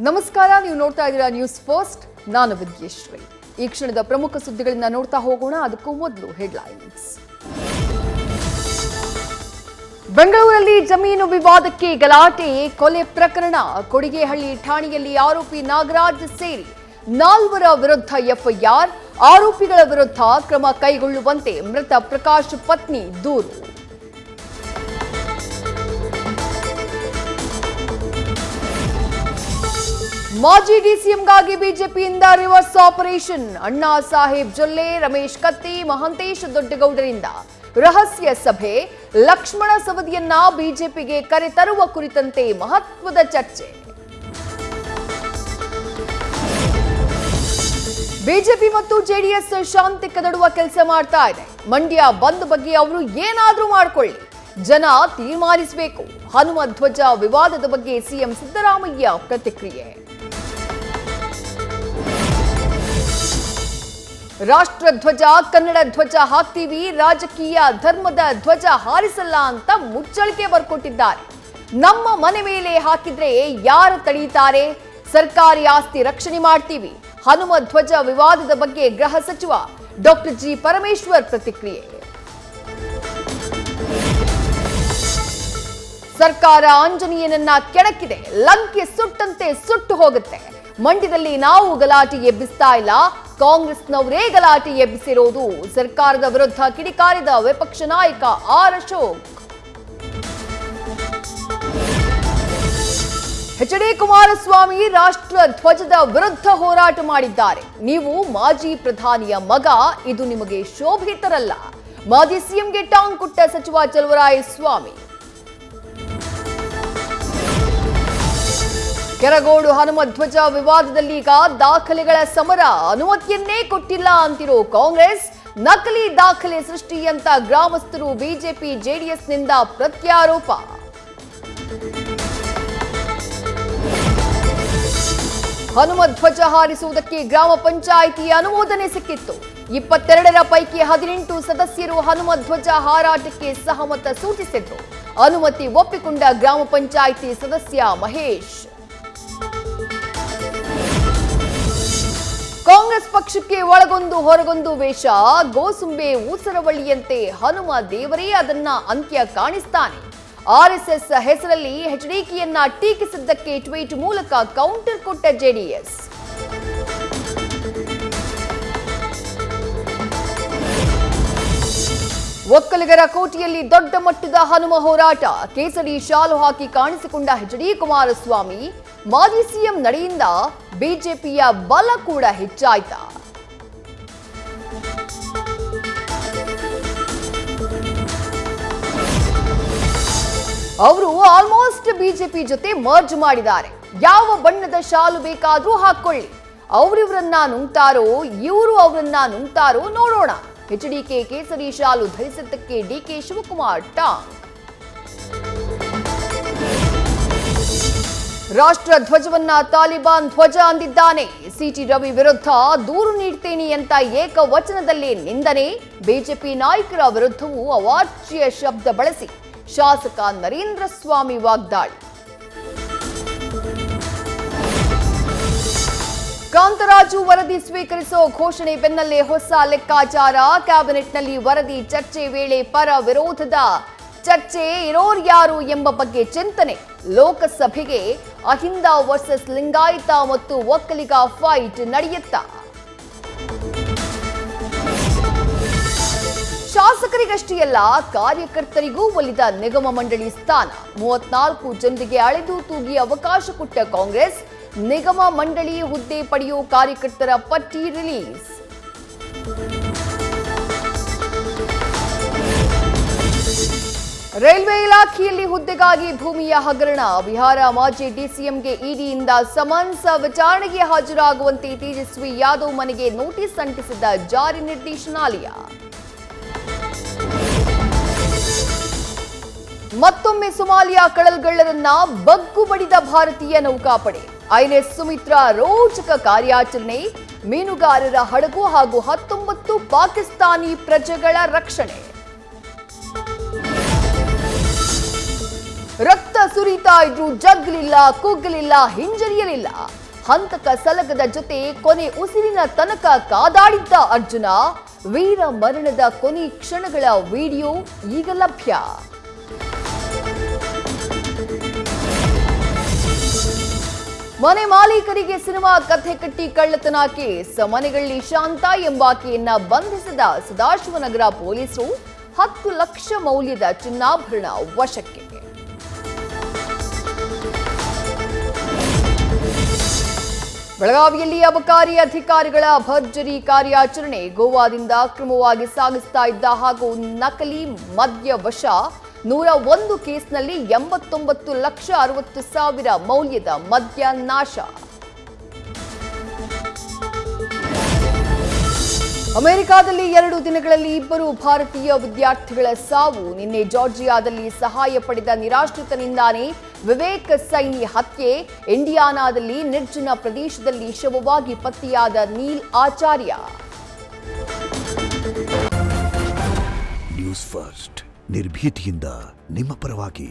ನಮಸ್ಕಾರ, ನೀವು ನೋಡ್ತಾ ಇದ್ದೀರಾ ನ್ಯೂಸ್ ಫಸ್ಟ್. ನಾನು ವಿದ್ಯೇಶ್ವರಿ. ಈ ಕ್ಷಣದ ಪ್ರಮುಖ ಸುದ್ದಿಗಳನ್ನ ನೋಡ್ತಾ ಹೋಗೋಣ. ಅದಕ್ಕೂ ಮೊದಲು ಹೆಡ್ಲೈನ್ಸ್. ಬೆಂಗಳೂರಲ್ಲಿ ಜಮೀನು ವಿವಾದಕ್ಕೆ ಗಲಾಟೆ, ಕೊಲೆ ಪ್ರಕರಣ. ಕೊಡಿಗೆಹಳ್ಳಿ ಠಾಣೆಯಲ್ಲಿ ಆರೋಪಿ ನಾಗರಾಜ್ ಸೇರಿ 4 ವಿರುದ್ಧ ಎಫ್ಐಆರ್. ಆರೋಪಿಗಳ ವಿರುದ್ಧ ಕ್ರಮ ಕೈಗೊಳ್ಳುವಂತೆ ಮೃತ ಪ್ರಕಾಶ್ ಪತ್ನಿ ದೂರು. ಮಾಜಿ ಡಿಸಿಎಂಗಾಗಿ ಬಿಜೆಪಿಯಿಂದ ರಿವರ್ಸ್ ಆಪರೇಷನ್. ಅಣ್ಣಾ ಸಾಹೇಬ್ ಜೊಲ್ಲೆ, ರಮೇಶ್ ಕತ್ತಿ, ಮಹಂತೇಶ್ ದೊಡ್ಡಗೌಡರಿಂದ ರಹಸ್ಯ ಸಭೆ. ಲಕ್ಷ್ಮಣ ಸವದಿಯನ್ನ ಬಿಜೆಪಿಗೆ ಕರೆತರುವ ಕುರಿತಂತೆ ಮಹತ್ವದ ಚರ್ಚೆ. ಬಿಜೆಪಿ ಮತ್ತು ಜೆಡಿಎಸ್ ಶಾಂತಿ ಕದಡುವ ಕೆಲಸ ಮಾಡ್ತಾ ಇದೆ. ಮಂಡ್ಯ ಬಂದ್ ಬಗ್ಗೆ ಅವರು ಏನಾದ್ರೂ ಮಾಡ್ಕೊಳ್ಳಿ, ಜನ ತೀರ್ಮಾನಿಸಬೇಕು. ಹನುಮ ಧ್ವಜ ವಿವಾದದ ಬಗ್ಗೆ ಸಿಎಂ ಸಿದ್ದರಾಮಯ್ಯ ಪ್ರತಿಕ್ರಿಯೆ. ರಾಷ್ಟ್ರ ಧ್ವಜ, ಕನ್ನಡ ಧ್ವಜ ಹಾಕ್ತೀವಿ, ರಾಜಕೀಯ ಧರ್ಮದ ಧ್ವಜ ಹಾರಿಸಲ್ಲ ಅಂತ ಮುಚ್ಚಳಿಕೆ ಬರ್ಕೊಟ್ಟಿದ್ದಾರೆ. ನಮ್ಮ ಮನೆ ಮೇಲೆ ಹಾಕಿದ್ರೆ ಯಾರು ತಡೀತಾರೆ? ಸರ್ಕಾರಿ ಆಸ್ತಿ ರಕ್ಷಣೆ ಮಾಡ್ತೀವಿ. ಹನುಮ ಧ್ವಜ ವಿವಾದದ ಬಗ್ಗೆ ಗೃಹ ಸಚಿವ ಡಾಕ್ಟರ್ ಜಿ ಪರಮೇಶ್ವರ್ ಪ್ರತಿಕ್ರಿಯೆ. ಸರ್ಕಾರ ಆಂಜನೇಯನನ್ನ ಕೆಣಕಿದೆ, ಲಂಕೆ ಸುಟ್ಟಂತೆ ಸುಟ್ಟು ಹೋಗುತ್ತೆ. ಮಂಡ್ಯದಲ್ಲಿ ನಾವು ಗಲಾಟೆ ಎಬ್ಬಿಸ್ತಾ ಇಲ್ಲ, ಕಾಂಗ್ರೆಸ್ನವರೇ ಗಲಾಟೆ ಎಬ್ಬಿಸಿರೋದು. ಸರ್ಕಾರದ ವಿರುದ್ಧ ಕಿಡಿಕಾರಿದ ವಿಪಕ್ಷ ನಾಯಕ ಆರ್ ಅಶೋಕ್. ಎಚ್.ಡಿ. ಕುಮಾರಸ್ವಾಮಿ ರಾಷ್ಟ್ರ ಧ್ವಜದ ವಿರುದ್ಧ ಹೋರಾಟ ಮಾಡಿದ್ದಾರೆ. ನೀವು ಮಾಜಿ ಪ್ರಧಾನಿಯ ಮಗ, ಇದು ನಿಮಗೆ ಶೋಭೆ ತರಲ್ಲ. ಮಾಜಿ ಸಿಎಂಗೆ ಟಾಂಗ್ ಕೊಟ್ಟ ಸಚಿವ ಚಲುವರಾಯಸ್ವಾಮಿ. ಕೆರಗೋಡು ಹನುಮ ಧ್ವಜ ವಿವಾದದಲ್ಲಿ ಈಗ ದಾಖಲೆಗಳ ಸಮರ. ಅನುಮತಿಯನ್ನೇ ಕೊಟ್ಟಿಲ್ಲ ಅಂತಿರೋ ಕಾಂಗ್ರೆಸ್, ನಕಲಿ ದಾಖಲೆ ಸೃಷ್ಟಿ ಅಂತ ಗ್ರಾಮಸ್ಥರು ಬಿಜೆಪಿ ಜೆಡಿಎಸ್ನಿಂದ ಪ್ರತ್ಯಾರೋಪ. ಹನುಮ ಧ್ವಜ ಹಾರಿಸುವುದಕ್ಕೆ ಗ್ರಾಮ ಪಂಚಾಯಿತಿ ಅನುಮೋದನೆ ಸಿಕ್ಕಿತ್ತು. 22ರ ಪೈಕಿ 18 ಸದಸ್ಯರು ಹನುಮ ಧ್ವಜ ಹಾರಾಟಕ್ಕೆ ಸಹಮತ ಸೂಚಿಸಿದ್ರು. ಅನುಮತಿ ಒಪ್ಪಿಕೊಂಡ ಗ್ರಾಮ ಪಂಚಾಯಿತಿ ಸದಸ್ಯ ಮಹೇಶ್. ಕಾಂಗ್ರೆಸ್ ಪಕ್ಷಕ್ಕೆ ಒಳಗೊಂದು ಹೊರಗೊಂದು ವೇಷ. ಗೋಸುಂಬೆ ಊಸರವಳ್ಳಿಯಂತೆ ಹನುಮ ದೇವರೇ ಅದನ್ನ ಅಂತ್ಯ ಕಾಣಿಸ್ತಾನೆ. ಆರ್ಎಸ್ಎಸ್ ಹೆಸರಲ್ಲಿ ಎಚ್ಡಿಕೆಯನ್ನ ಟೀಕಿಸಿದ್ದಕ್ಕೆ ಟ್ವೀಟ್ ಮೂಲಕ ಕೌಂಟರ್ ಕೊಟ್ಟ ಜೆಡಿಎಸ್. ಒಕ್ಕಲಿಗರ ಕೋಟೆಯಲ್ಲಿ ದೊಡ್ಡ ಮಟ್ಟದ ಹನುಮ ಹೋರಾಟ. ಕೇಸರಿ ಶಾಲು ಹಾಕಿ ಕಾಣಿಸಿಕೊಂಡ ಎಚ್.ಡಿ. ಕುಮಾರಸ್ವಾಮಿ. ಮಾಜಿ ಸಿಎಂ ನಡೆಯಿಂದ ಬಿಜೆಪಿಯ ಬಲ ಕೂಡ ಹೆಚ್ಚಾಯ್ತಾ? ಅವರು ಆಲ್ಮೋಸ್ಟ್ ಬಿಜೆಪಿ ಜೊತೆ ಮರ್ಜ್ ಮಾಡಿದ್ದಾರೆ. ಯಾವ ಬಣ್ಣದ ಶಾಲು ಬೇಕಾದ್ರೂ ಹಾಕೊಳ್ಳಿ. ಅವರಿವರನ್ನ ನುಂಗ್ತಾರೋ, ಇವರು ಅವರನ್ನ ನುಂಗ್ತಾರೋ ನೋಡೋಣ. ಎಚ್ಡಿಕೆ ಕೇಸರಿ ಶಾಲು ಧರಿಸಿದ್ದಕ್ಕೆ ಡಿಕೆ ಶಿವಕುಮಾರ್ ಟಾಂಗ್. ರಾಷ್ಟ್ರ ಧ್ವಜವನ್ನ ತಾಲಿಬಾನ್ ಧ್ವಜ ಅಂದಿದ್ದಾನೆ. ಸಿಟಿ ರವಿ ವಿರುದ್ಧ ದೂರು ನೀಡ್ತೇನೆ ಅಂತ ಏಕವಚನದಲ್ಲಿ ನಿಂದನೆ. ಬಿಜೆಪಿ ನಾಯಕರ ವಿರುದ್ಧವೂ ಅವಾಚ್ಯ ಶಬ್ದ ಬಳಸಿ ಶಾಸಕ ನರೇಂದ್ರ ಸ್ವಾಮಿ ವಾಗ್ದಾಳಿ. ಕಾಂತರಾಜು ವರದಿ ಸ್ವೀಕರಿಸೋ ಘೋಷಣೆ ಬೆನ್ನಲ್ಲೇ ಹೊಸ ಲೆಕ್ಕಾಚಾರ. ಕ್ಯಾಬಿನೆಟ್ನಲ್ಲಿ ವರದಿ ಚರ್ಚೆ ವೇಳೆ ಪರ ವಿರೋಧದ ಚರ್ಚೆ ಇರೋರ್ಯಾರು ಎಂಬ ಬಗ್ಗೆ ಚಿಂತನೆ. ಲೋಕಸಭೆಗೆ ಅಹಿಂದ ವರ್ಸಸ್ ಲಿಂಗಾಯತ ಮತ್ತು ಒಕ್ಕಲಿಗ ಫೈಟ್ ನಡೆಯುತ್ತಾ? ಶಾಸಕರಿಗಷ್ಟೇ ಅಲ್ಲ, ಕಾರ್ಯಕರ್ತರಿಗೂ ಒಲಿದ ನಿಗಮ ಮಂಡಳಿ ಸ್ಥಾನ. 34 ಜನರಿಗೆ ಅಳೆದು ತೂಗಿ ಅವಕಾಶ ಕೊಟ್ಟ ಕಾಂಗ್ರೆಸ್. ನಿಗಮ ಮಂಡಳಿ ಹುದ್ದೆ ಪಡೆಯುವ ಕಾರ್ಯಕರ್ತರ ಪಟ್ಟಿ ರಿಲೀಸ್. ರೈಲ್ವೆ ಇಲಾಖೆಯಲ್ಲಿ ಹುದ್ದೆಗಾಗಿ ಭೂಮಿಯ ಹಗರಣ. ಬಿಹಾರ ಮಾಜಿ ಡಿಸಿಎಂಗೆ ಇಡಿಯಿಂದ ಸಮನ್ಸ್. ವಿಚಾರಣೆಗೆ ಹಾಜರಾಗುವಂತೆ ತೇಜಸ್ವಿ ಯಾದವ್ ಮನೆಗೆ ನೋಟಿಸ್ ಅಂಟಿಸಿದ್ದ ಜಾರಿ ನಿರ್ದೇಶನಾಲಯ. ಮತ್ತೊಮ್ಮೆ ಸೊಮಾಲಿಯಾ ಕಡಲ್ಗಳ್ಳರನ್ನ ಬಗ್ಗು ಬಡಿದ ಭಾರತೀಯ ನೌಕಾಪಡೆ. ಐಎನ್ಎಸ್ ಸುಮಿತ್ರಾ ರೋಚಕ ಕಾರ್ಯಾಚರಣೆ. ಮೀನುಗಾರರ ಹಡಗು ಹಾಗೂ 19 ಪಾಕಿಸ್ತಾನಿ ಪ್ರಜೆಗಳ ರಕ್ಷಣೆ. ರಕ್ತ ಸುರಿತಾ ಇದ್ರೂ ಜಗ್ಗಲಿಲ್ಲ, ಕುಗ್ಗಲಿಲ್ಲ, ಹಿಂಜರಿಯಲಿಲ್ಲ. ಹಂತಕ ಸಲಗದ ಜೊತೆ ಕೊನೆ ಉಸಿರಿನ ತನಕ ಕಾದಾಡಿದ್ದ ಅರ್ಜುನ. ವೀರ ಮರಣದ ಕೊನೆ ಕ್ಷಣಗಳ ವಿಡಿಯೋ ಈಗ ಲಭ್ಯ. ಮನೆ ಮಾಲೀಕರಿಗೆ ಸಿನಿಮಾ ಕಥೆ ಕಟ್ಟಿ ಕಳ್ಳತನ ಕೇಸ್. ಮನೆಗಳ್ಳಿ ಶಾಂತ ಎಂಬಾಕೆಯನ್ನ ಬಂಧಿಸಿದ ಸದಾಶಿವನಗರ ಪೊಲೀಸರು. 10 ಲಕ್ಷ ಮೌಲ್ಯದ ಚಿನ್ನಾಭರಣ ವಶಕ್ಕೆ. ಬೆಳಗಾವಿಯಲ್ಲಿ ಅಬಕಾರಿ ಅಧಿಕಾರಿಗಳ ಭರ್ಜರಿ ಕಾರ್ಯಾಚರಣೆ. ಗೋವಾದಿಂದ ಅಕ್ರಮವಾಗಿ ಸಾಗಿಸ್ತಾ ಇದ್ದ ಹಾಗೂ ನಕಲಿ ಮದ್ಯ ವಶ. 101 ಕೇಸ್ನಲ್ಲಿ 89,60,000 ಮೌಲ್ಯದ ಮದ್ಯ ನಾಶ. ಅಮೆರಿಕಾದಲ್ಲಿ 2 ದಿನಗಳಲ್ಲಿ 2 ಭಾರತೀಯ ವಿದ್ಯಾರ್ಥಿಗಳ ಸಾವು. ನಿನ್ನೆ ಜಾರ್ಜಿಯಾದಲ್ಲಿ ಸಹಾಯ ಪಡೆದ ನಿರಾಶ್ರಿತನಿಂದಾನೇ ವಿವೇಕ್ ಸೈನಿ ಹತ್ಯೆ. ಇಂಡಿಯಾನಾದಲ್ಲಿ ನಿರ್ಜನ ಪ್ರದೇಶದಲ್ಲಿ ಶವವಾಗಿ ಪತ್ತೆಯಾದ ನೀಲ್ ಆಚಾರ್ಯ. ನ್ಯೂಸ್ ಫಸ್ಟ್ ನಿರ್ಭೀತಿಯಿಂದ ನಿಮ್ಮ ಪರವಾಗಿ.